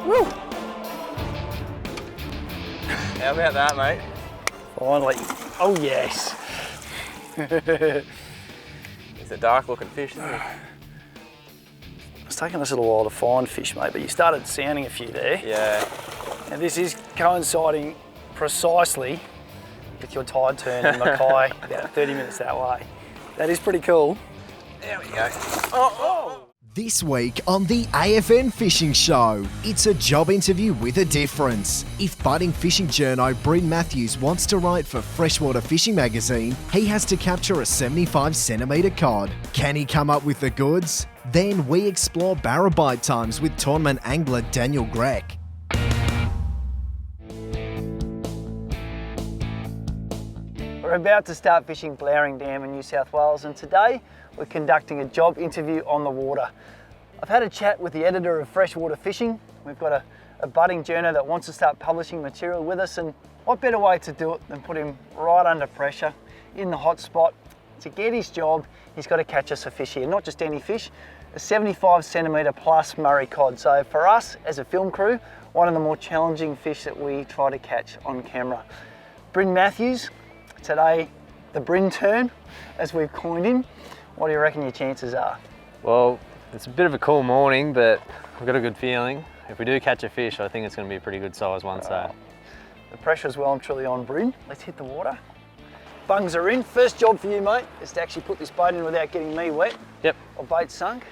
Woo! How about that, mate? Finally. Oh, yes. It's a dark looking fish, isn't it? It's taken us a little while to find fish, mate, but you started sounding a few there. Yeah. And this is coinciding precisely with your tide turn in Mackay about 30 minutes that way. That is pretty cool. There we go. Oh! This week on the AFN Fishing Show, it's a job interview with a difference. If budding fishing journo Bryn Matthews wants to write for Freshwater Fishing Magazine, he has to capture a 75 centimetre cod. Can he come up with the goods? Then we explore barra bite times with tournament angler Daniel Greck. We're about to start fishing Blowering Dam in New South Wales, and today we're conducting a job interview on the water. I've had a chat with the editor of Freshwater Fishing. We've got a budding journo that wants to start publishing material with us, and what better way to do it than put him right under pressure in the hot spot. To get his job, he's got to catch us a fish here, not just any fish, a 75 centimetre plus Murray cod. So for us as a film crew, one of the more challenging fish that we try to catch on camera. Bryn Matthews, today the Bryn turn, as we've coined him. What do you reckon your chances are? Well, it's a bit of a cool morning, but I've got a good feeling. If we do catch a fish, I think it's going to be a pretty good size one. So the pressure's well and truly on, Bryn. Let's hit the water. Bungs are in. First job for you, mate, is to actually put this boat in without getting me wet. Yep. Or bait sunk.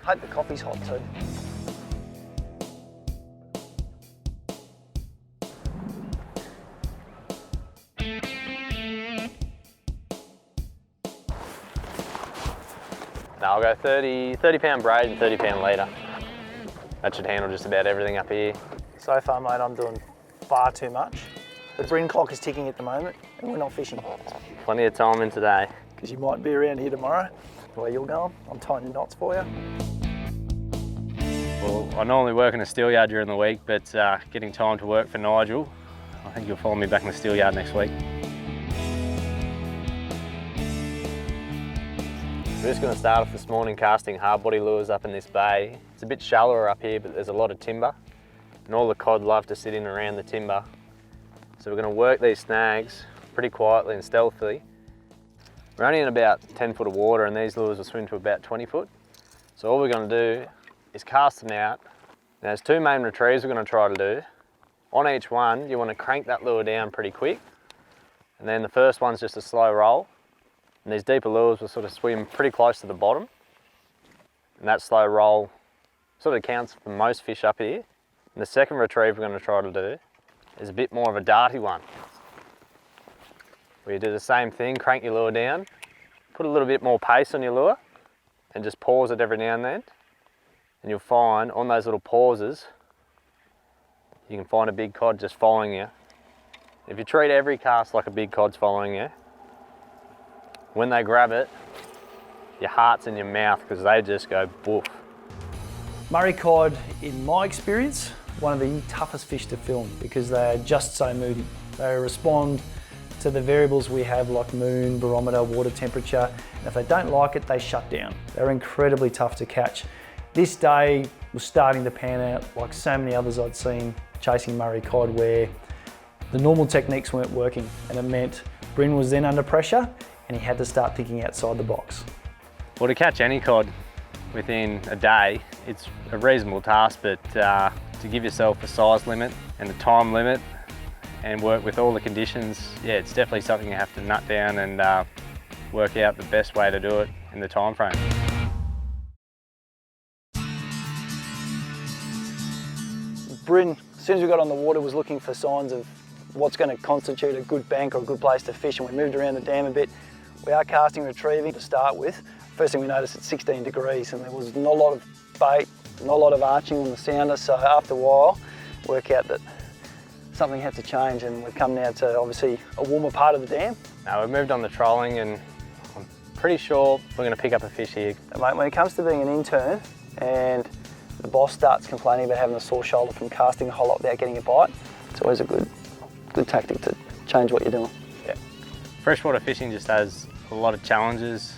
Hope the coffee's hot too. No, I'll go 30 pound braid and 30 pound leader. That should handle just about everything up here. So far, mate, I'm doing far too much. The Bryn clock is ticking at the moment, and we're not fishing. Plenty of time in today. Because you might be around here tomorrow. The way you're going, I'm tying your knots for you. Well, I normally work in a steelyard during the week, but getting time to work for Nigel, I think you'll find me back in the steelyard next week. We're just going to start off this morning casting hard body lures up in this bay. It's a bit shallower up here, but there's a lot of timber, and all the cod love to sit in around the timber. So we're going to work these snags pretty quietly and stealthily. We're only in about 10 foot of water, and these lures will swim to about 20 foot. So all we're going to do is cast them out. Now there's two main retrieves we're going to try to do. On each one, you want to crank that lure down pretty quick, and then the first one's just a slow roll. And these deeper lures will sort of swim pretty close to the bottom. And that slow roll sort of counts for most fish up here. And the second retrieve we're going to try to do is a bit more of a darty one. Where you do the same thing, crank your lure down, put a little bit more pace on your lure, and just pause it every now and then. And you'll find on those little pauses, you can find a big cod just following you. If you treat every cast like a big cod's following you, when they grab it, your heart's in your mouth because they just go boof. Murray cod, in my experience, one of the toughest fish to film because they are just so moody. They respond to the variables we have like moon, barometer, water temperature, and if they don't like it, they shut down. They're incredibly tough to catch. This day was starting to pan out like so many others I'd seen chasing Murray cod where the normal techniques weren't working, and it meant Bryn was then under pressure and he had to start thinking outside the box. Well, to catch any cod within a day, it's a reasonable task, but to give yourself a size limit and a time limit and work with all the conditions, yeah, it's definitely something you have to nut down and work out the best way to do it in the time frame. Bryn, as soon as we got on the water, was looking for signs of what's going to constitute a good bank or a good place to fish, and we moved around the dam a bit. We are casting retrieving to start with. First thing we noticed, it's 16 degrees and there was not a lot of bait, not a lot of arching on the sounder, so after a while, work out that something had to change, and we've come now to obviously a warmer part of the dam. Now we've moved on the trolling, and I'm pretty sure we're going to pick up a fish here. And mate, when it comes to being an intern and the boss starts complaining about having a sore shoulder from casting a whole lot without getting a bite, it's always a good tactic to change what you're doing. Yeah. Freshwater fishing just has a lot of challenges.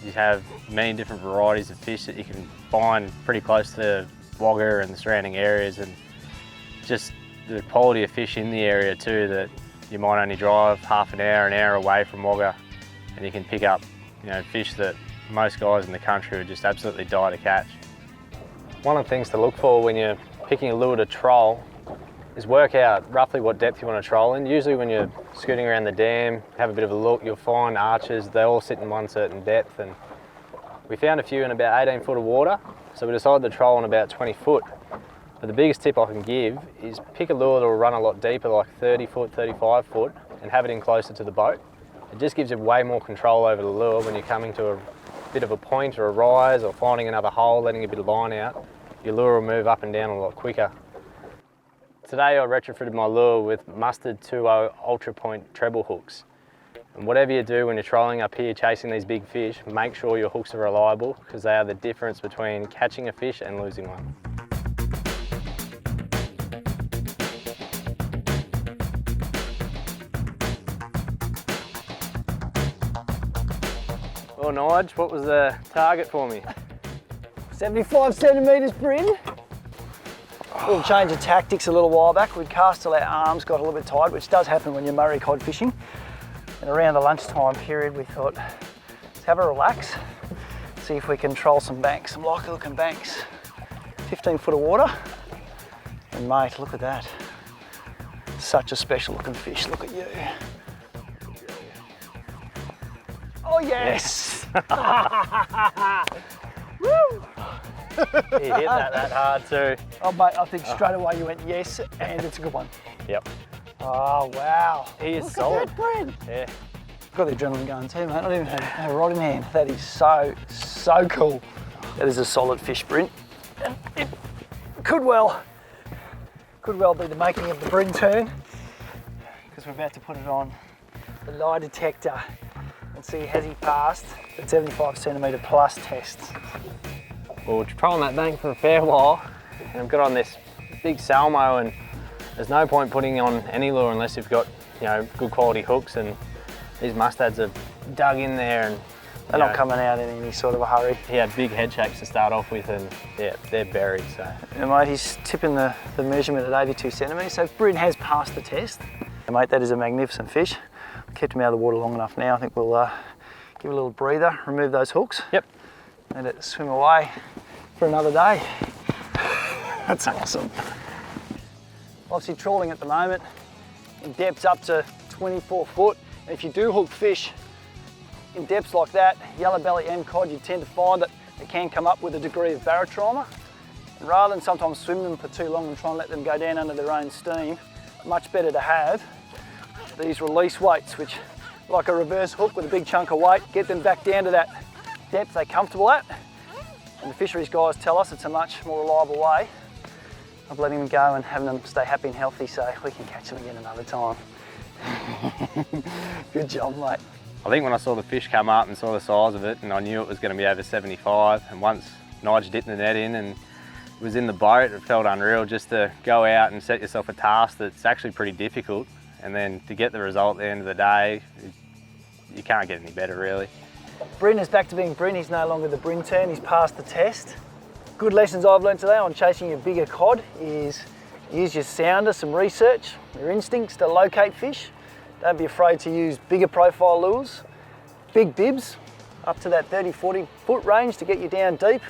You have many different varieties of fish that you can find pretty close to Wagga and the surrounding areas, and just the quality of fish in the area too, that you might only drive half an hour away from Wagga, and you can pick up, you know, fish that most guys in the country would just absolutely die to catch. One of the things to look for when you're picking a lure to troll is work out roughly what depth you want to troll in. Usually when you're scooting around the dam, have a bit of a look, you'll find arches, they all sit in one certain depth, and we found a few in about 18 foot of water, so we decided to troll in about 20 foot. But the biggest tip I can give is pick a lure that will run a lot deeper, like 30 foot, 35 foot, and have it in closer to the boat. It just gives you way more control over the lure when you're coming to a bit of a point or a rise or finding another hole, letting a bit of line out. Your lure will move up and down a lot quicker. Today I retrofitted my lure with Mustard 2.0 Ultra Point treble hooks. And whatever you do when you're trolling up here chasing these big fish, make sure your hooks are reliable, because they are the difference between catching a fish and losing one. Well, Nige, what was the target for me? 75 centimetres, Bryn. Little change of tactics a little while back. We cast till our arms got a little bit tired, which does happen when you're Murray cod fishing. And around the lunchtime period, we thought, let's have a relax, see if we can troll some banks, some likely looking banks. 15 foot of water. And mate, look at that. Such a special looking fish, look at you. Oh yes! Woo! He hit that hard too. Oh mate, I think straight away you went yes, and it's a good one. Yep. Oh wow. He is look solid. At that, Bryn. Yeah. Got the adrenaline going too, mate. I don't even have a rod in hand. That is so cool. That is a solid fish, Bryn. And it could well be the making of the Bryn turn, because we're about to put it on the lie detector and see has he passed the 75 centimetre plus test. Well, we're trolling that bank for a fair while, and I've got on this big salmo, and there's no point putting on any lure unless you've got, you know, good quality hooks, and these mustads are dug in there, and they're not coming out in any sort of a hurry. He had big head shakes to start off with, and yeah, they're buried. So yeah, mate, he's tipping the measurement at 82 centimetres, so Bryn has passed the test. Yeah, mate, that is a magnificent fish. Kept him out of the water long enough now. I think we'll give it a little breather, remove those hooks. Yep. Let it swim away for another day. That's awesome. Obviously trawling at the moment in depths up to 24 foot. And if you do hook fish in depths like that, yellow belly and cod, you tend to find that they can come up with a degree of barotrauma. And rather than sometimes swim them for too long and try and let them go down under their own steam, much better to have these release weights, which like a reverse hook with a big chunk of weight, get them back down to that depth they're comfortable at. And the fisheries guys tell us it's a much more reliable way of letting them go and having them stay happy and healthy, so we can catch them again another time. Good job, mate. I think when I saw the fish come up and saw the size of it, and I knew it was going to be over 75, and once Nige dipped the net in and it was in the boat, it felt unreal just to go out and set yourself a task that's actually pretty difficult, and then to get the result at the end of the day, you can't get any better really. Bryn is back to being Bryn. He's no longer the Bryn turn. He's passed the test. Good lessons I've learned today on chasing your bigger cod is use your sounder, some research, your instincts to locate fish. Don't be afraid to use bigger profile lures, big bibs, up to that 30, 40 foot range to get you down deep.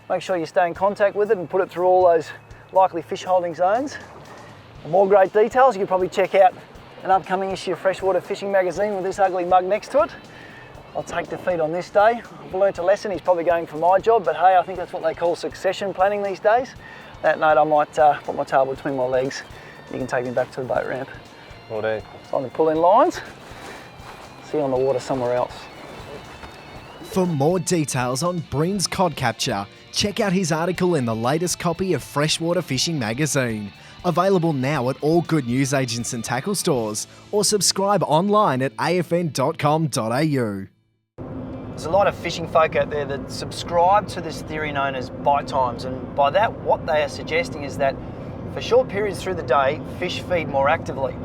Make sure you stay in contact with it and put it through all those likely fish holding zones. For more great details, you can probably check out an upcoming issue of Freshwater Fishing Magazine with this ugly mug next to it. I'll take defeat on this day. I've learnt a lesson. He's probably going for my job, but hey, I think that's what they call succession planning these days. That note, I might put my tail between my legs. You can take me back to the boat ramp. Will do. Time to pull in lines. See you on the water somewhere else. For more details on Bryn's cod capture, check out his article in the latest copy of Freshwater Fishing Magazine. Available now at all good newsagents and tackle stores, or subscribe online at afn.com.au. There's a lot of fishing folk out there that subscribe to this theory known as bite times, and by that what they are suggesting is that for short periods through the day, fish feed more actively.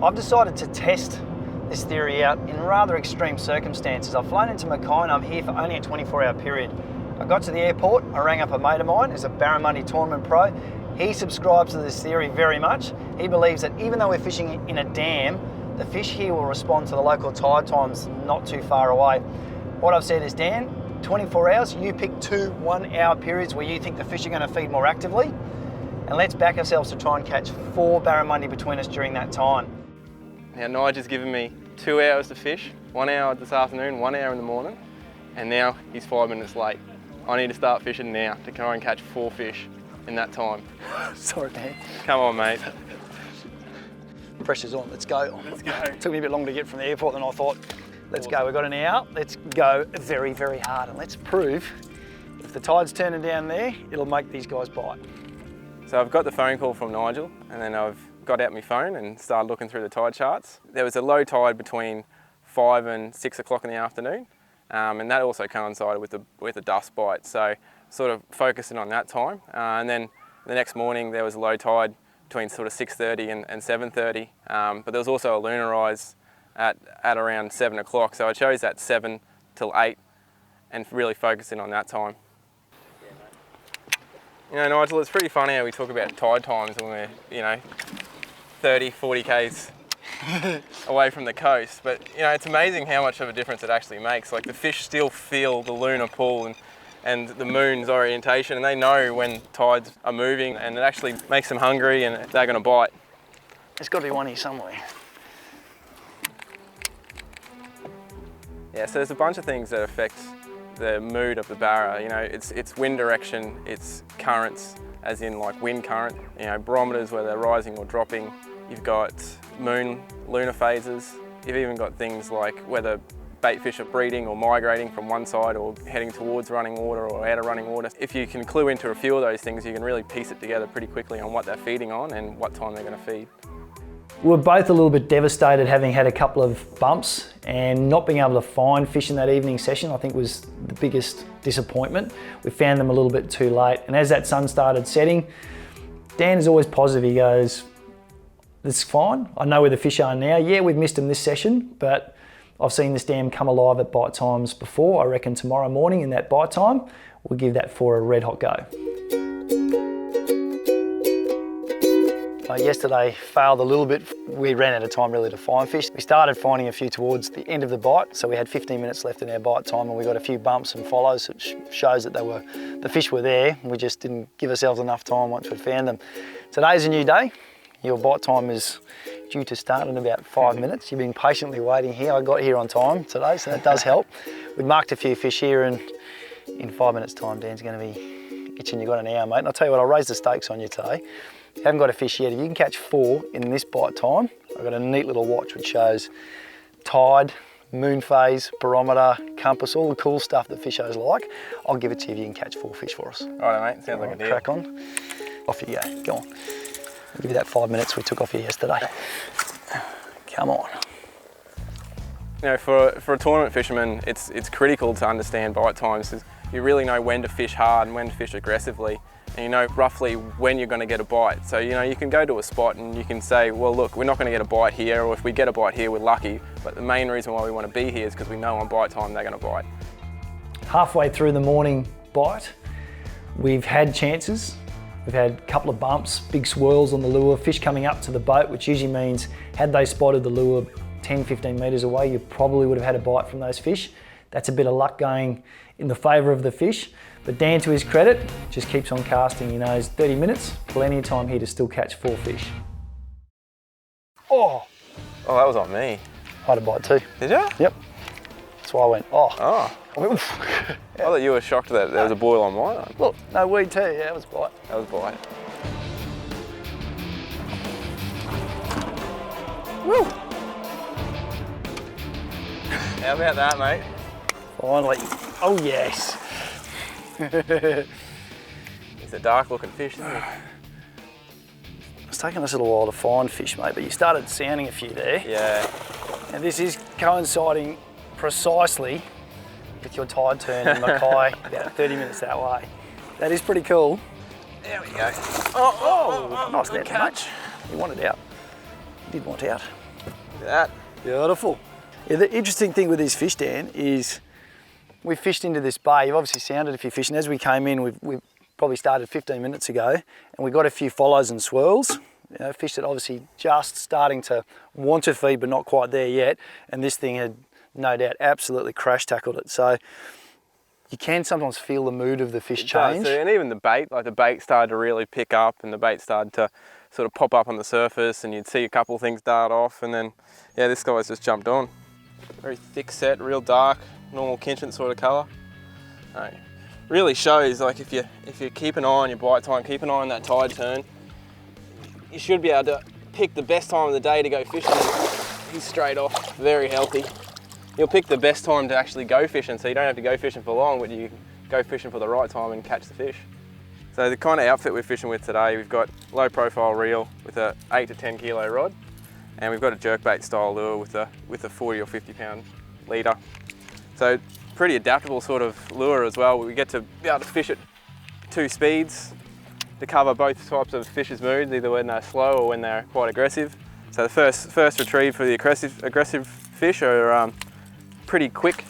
I've decided to test this theory out in rather extreme circumstances. I've flown into Mackay and I'm here for only a 24-hour period. I got to the airport, I rang up a mate of mine who's a barramundi tournament pro, He subscribes to this theory very much. He believes that even though we're fishing in a dam, the fish here will respond to the local tide times not too far away. What I've said is, Dan, 24 hours, you pick 2 1-hour periods where you think the fish are going to feed more actively, and let's back ourselves to try and catch 4 barramundi between us during that time. Now Nigel's given me 2 hours to fish, 1 hour this afternoon, 1 hour in the morning, and now he's 5 minutes late. I need to start fishing now to try and catch 4 fish in that time. Sorry, Dan. Come on, mate. Pressure's on, let's go. Let's go. It took me a bit longer to get from the airport than I thought. Let's go, we've got an hour. Let's go very, very hard, and let's prove if the tide's turning down there, it'll make these guys bite. So I've got the phone call from Nigel, and then I've got out my phone and started looking through the tide charts. There was a low tide between 5 and 6 o'clock in the afternoon, and that also coincided with the dust bite. So sort of focusing on that time, and then the next morning there was a low tide between sort of 6:30 and 7:30, but there was also a lunar rise at around 7 o'clock. So I chose that 7 till 8 and really focusing on that time. You know, Nigel, it's pretty funny how we talk about tide times when we're, 30, 40 k's away from the coast, but it's amazing how much of a difference it actually makes. Like, the fish still feel the lunar pull and the moon's orientation, and they know when tides are moving, and it actually makes them hungry and they're going to bite. There's got to be one here somewhere. Yeah, so there's a bunch of things that affect the mood of the barra. It's wind direction, it's currents, as in like wind current, barometers where they're rising or dropping. You've got lunar phases. You've even got things like whether bait fish are breeding or migrating from one side or heading towards running water or out of running water. If you can clue into a few of those things, you can really piece it together pretty quickly on what they're feeding on and what time they're going to feed. We were both a little bit devastated having had a couple of bumps, and not being able to find fish in that evening session I think was the biggest disappointment. We found them a little bit too late, and as that sun started setting, Dan is always positive. He goes, "This is fine, I know where the fish are now. Yeah, we've missed them this session, but I've seen this dam come alive at bite times before. I reckon tomorrow morning in that bite time, we'll give that 4 a red hot go." Yesterday failed a little bit. We ran out of time really to find fish. We started finding a few towards the end of the bite, so we had 15 minutes left in our bite time, and we got a few bumps and follows, which shows that the fish were there. We just didn't give ourselves enough time once we'd found them. Today's a new day. Your bite time is due to start in about 5 minutes. You've been patiently waiting here. I got here on time today, so that does help. We've marked a few fish here, and in 5 minutes time, Dan's going to be itching. You've got an hour, mate. And I'll tell you what, I'll raise the stakes on you today. If you haven't got a fish yet, if you can catch 4 in this bite time, I've got a neat little watch which shows tide, moon phase, barometer, compass, all the cool stuff that fishers like. I'll give it to you if you can catch 4 fish for us. Righto, mate. Sounds like a deal. Crack on. Off you go. Go on. I'll give you that 5 minutes we took off you yesterday. Come on. For a tournament fisherman, it's critical to understand bite times. You really know when to fish hard and when to fish aggressively, and you know roughly when you're going to get a bite. So you can go to a spot and you can say, well look, we're not going to get a bite here, or if we get a bite here, we're lucky. But the main reason why we want to be here is because we know on bite time they're going to bite. Halfway through the morning bite, we've had chances. We've had a couple of bumps, big swirls on the lure, fish coming up to the boat, which usually means had they spotted the lure 10, 15 metres away, you probably would have had a bite from those fish. That's a bit of luck going in the favour of the fish. But Dan, to his credit, just keeps on casting. He knows 30 minutes, plenty of time here to still catch 4 fish. Oh, that was on me. I had a bite too. Did you? Yep. That's why I went, oh. I went, oof. I thought you were shocked that there was a boil on mine. Look, no weed too, yeah, that was a bite. That was a bite. Woo! How about that, mate? Finally. Oh, yes. It's a dark looking fish, isn't it? It's taken us a little while to find fish, mate, but you started sounding a few there. Yeah. And this is coinciding precisely with your tide turn in Mackay about 30 minutes that way. That is pretty cool. There we go. Nice good net, catch. Mate. You wanted out. You did want out. Look at that. Beautiful. Yeah, the interesting thing with these fish, Dan, is we fished into this bay. You've obviously sounded a few fish, and as we came in, we've probably started 15 minutes ago, and we got a few follows and swirls. You know, fish that obviously just starting to want to feed but not quite there yet, and this thing had no doubt absolutely crash tackled it. So you can sometimes feel the mood of the fish change. And even the bait, like the bait started to really pick up, and the bait started to sort of pop up on the surface, and you'd see a couple of things dart off, and then yeah, this guy's just jumped on. Very thick set, real dark, normal Kinchin sort of colour. Really shows, like if you keep an eye on your bite time, keep an eye on that tide turn, you should be able to pick the best time of the day to go fishing. He's straight off, very healthy. You'll pick the best time to actually go fishing, so you don't have to go fishing for long, but you go fishing for the right time and catch the fish. So the kind of outfit we're fishing with today, we've got low profile reel with a 8 to 10 kilo rod, and we've got a jerkbait style lure with a 40 or 50 pound leader. So pretty adaptable sort of lure as well. We get to be able to fish at 2 speeds to cover both types of fish's moods, either when they're slow or when they're quite aggressive. So the first retrieve for the aggressive fish are pretty quick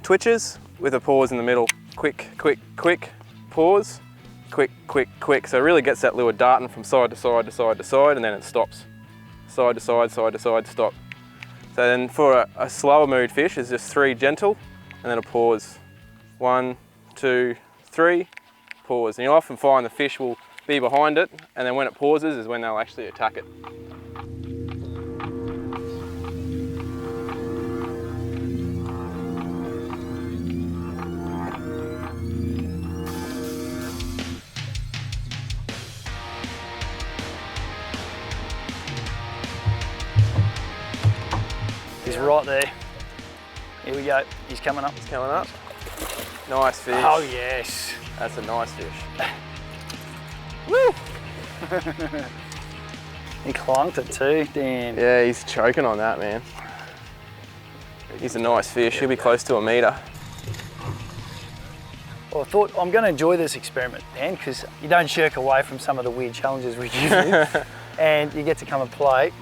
twitches with a pause in the middle. Quick, quick, quick, pause, quick, quick, quick. So it really gets that lure darting from side to side to side to side, and then it stops. Side to side, side to side, stop. So then for a slower mood fish, it's just 3 gentle, and then a pause. 1, 2, 3, pause. And you'll often find the fish will be behind it, and then when it pauses is when they'll actually attack it. He's right there. Here we go. He's coming up. He's coming up. Nice fish. Oh yes. That's a nice fish. Woo! He clunked it too, damn. Yeah, he's choking on that, man. He's a nice fish. He'll be close to a metre. Well, I thought I'm going to enjoy this experiment, Dan, because you don't shirk away from some of the weird challenges we give you, and you get to come and play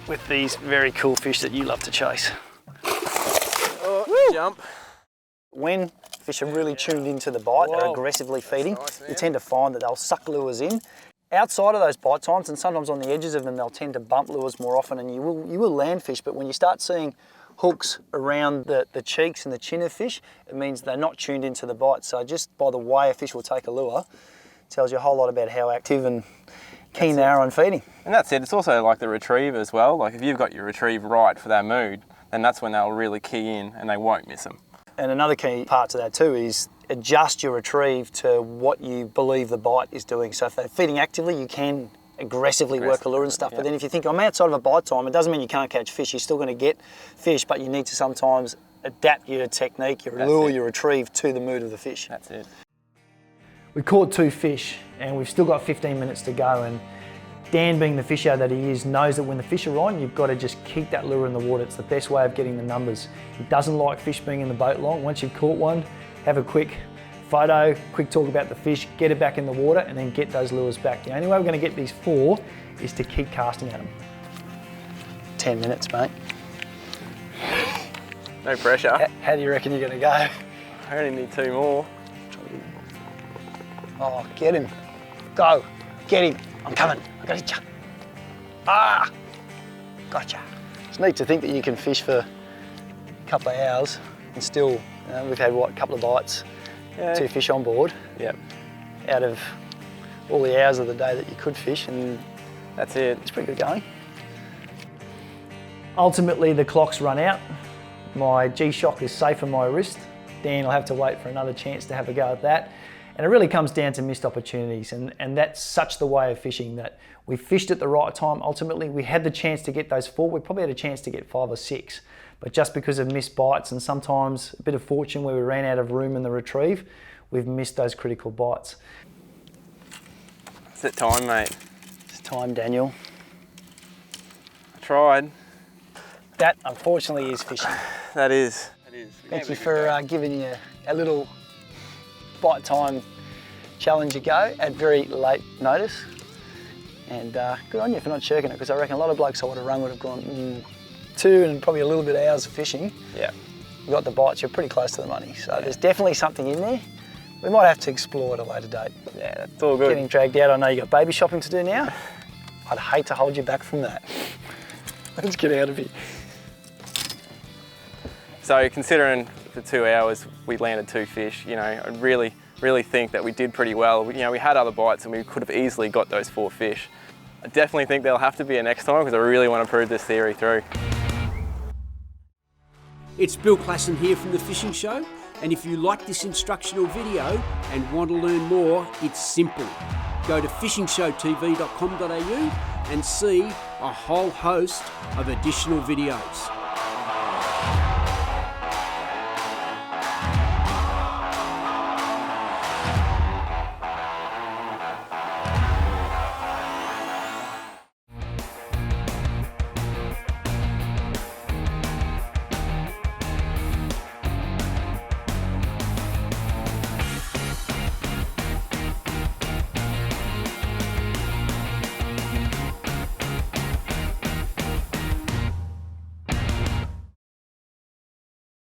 with these very cool fish that you love to chase. Oh, jump. When fish are really tuned into the bite, they're aggressively feeding, nice, you tend to find that they'll suck lures in. Outside of those bite times, and sometimes on the edges of them, they'll tend to bump lures more often, and you will land fish, but when you start seeing hooks around the cheeks and the chin of fish, it means they're not tuned into the bite. So just by the way a fish will take a lure, tells you a whole lot about how active and keen they are on feeding. And that's it. It's also like the retrieve as well. Like if you've got your retrieve right for that mood, then that's when they'll really key in and they won't miss them. And another key part to that too is adjust your retrieve to what you believe the bite is doing. So if they're feeding actively, you can aggressively work a lure and stuff. But then if you think, I'm outside of a bite time, it doesn't mean you can't catch fish. You're still going to get fish, but you need to sometimes adapt your technique, your lure, your retrieve to the mood of the fish. That's it. We caught 2 fish and we've still got 15 minutes to go, and Dan, being the fisher that he is, knows that when the fish are on, you've got to just keep that lure in the water. It's the best way of getting the numbers. He doesn't like fish being in the boat long. Once you've caught one, have a quick photo, quick talk about the fish, get it back in the water, and then get those lures back. The only way we're going to get these 4 is to keep casting at them. 10 minutes, mate. No pressure. How do you reckon you're going to go? I only need 2 more. Oh, get him. Go. Get him. I'm coming. I got to hit you. Ah! Gotcha. It's neat to think that you can fish for a couple of hours and still, we've had what, a couple of bites, 2 fish on board. Yep. Out of all the hours of the day that you could fish, and that's it. It's pretty good going. Ultimately, the clock's run out. My G-Shock is safe on my wrist. Dan will have to wait for another chance to have a go at that. And it really comes down to missed opportunities, and that's such the way of fishing, that we fished at the right time. Ultimately, we had the chance to get those 4. We probably had a chance to get 5 or 6, but just because of missed bites and sometimes a bit of fortune where we ran out of room in the retrieve, we've missed those critical bites. It's that time, mate. It's time, Daniel. I tried. That, unfortunately, is fishing. That is. Thank you for giving you a little bite time challenge a go at very late notice, and good on you for not shirking it, because I reckon a lot of blokes I would have rung would have gone 2 and probably a little bit of hours of fishing. Yeah. You got the bites, you're pretty close to the money, so there's definitely something in there, We might have to explore at a later date. Yeah, that's all good. Getting dragged out, I know you got baby shopping to do now. I'd hate to hold you back from that. Let's get out of here. So considering for 2 hours we landed 2 fish, you know, I really think that we did pretty well. You know, we had other bites and we could have easily got those 4 fish. I definitely think there'll have to be a next time because I really want to prove this theory through. It's Bill Klassen here from The Fishing Show, and if you like this instructional video and want to learn more, it's simple. Go to fishingshowtv.com.au and see a whole host of additional videos.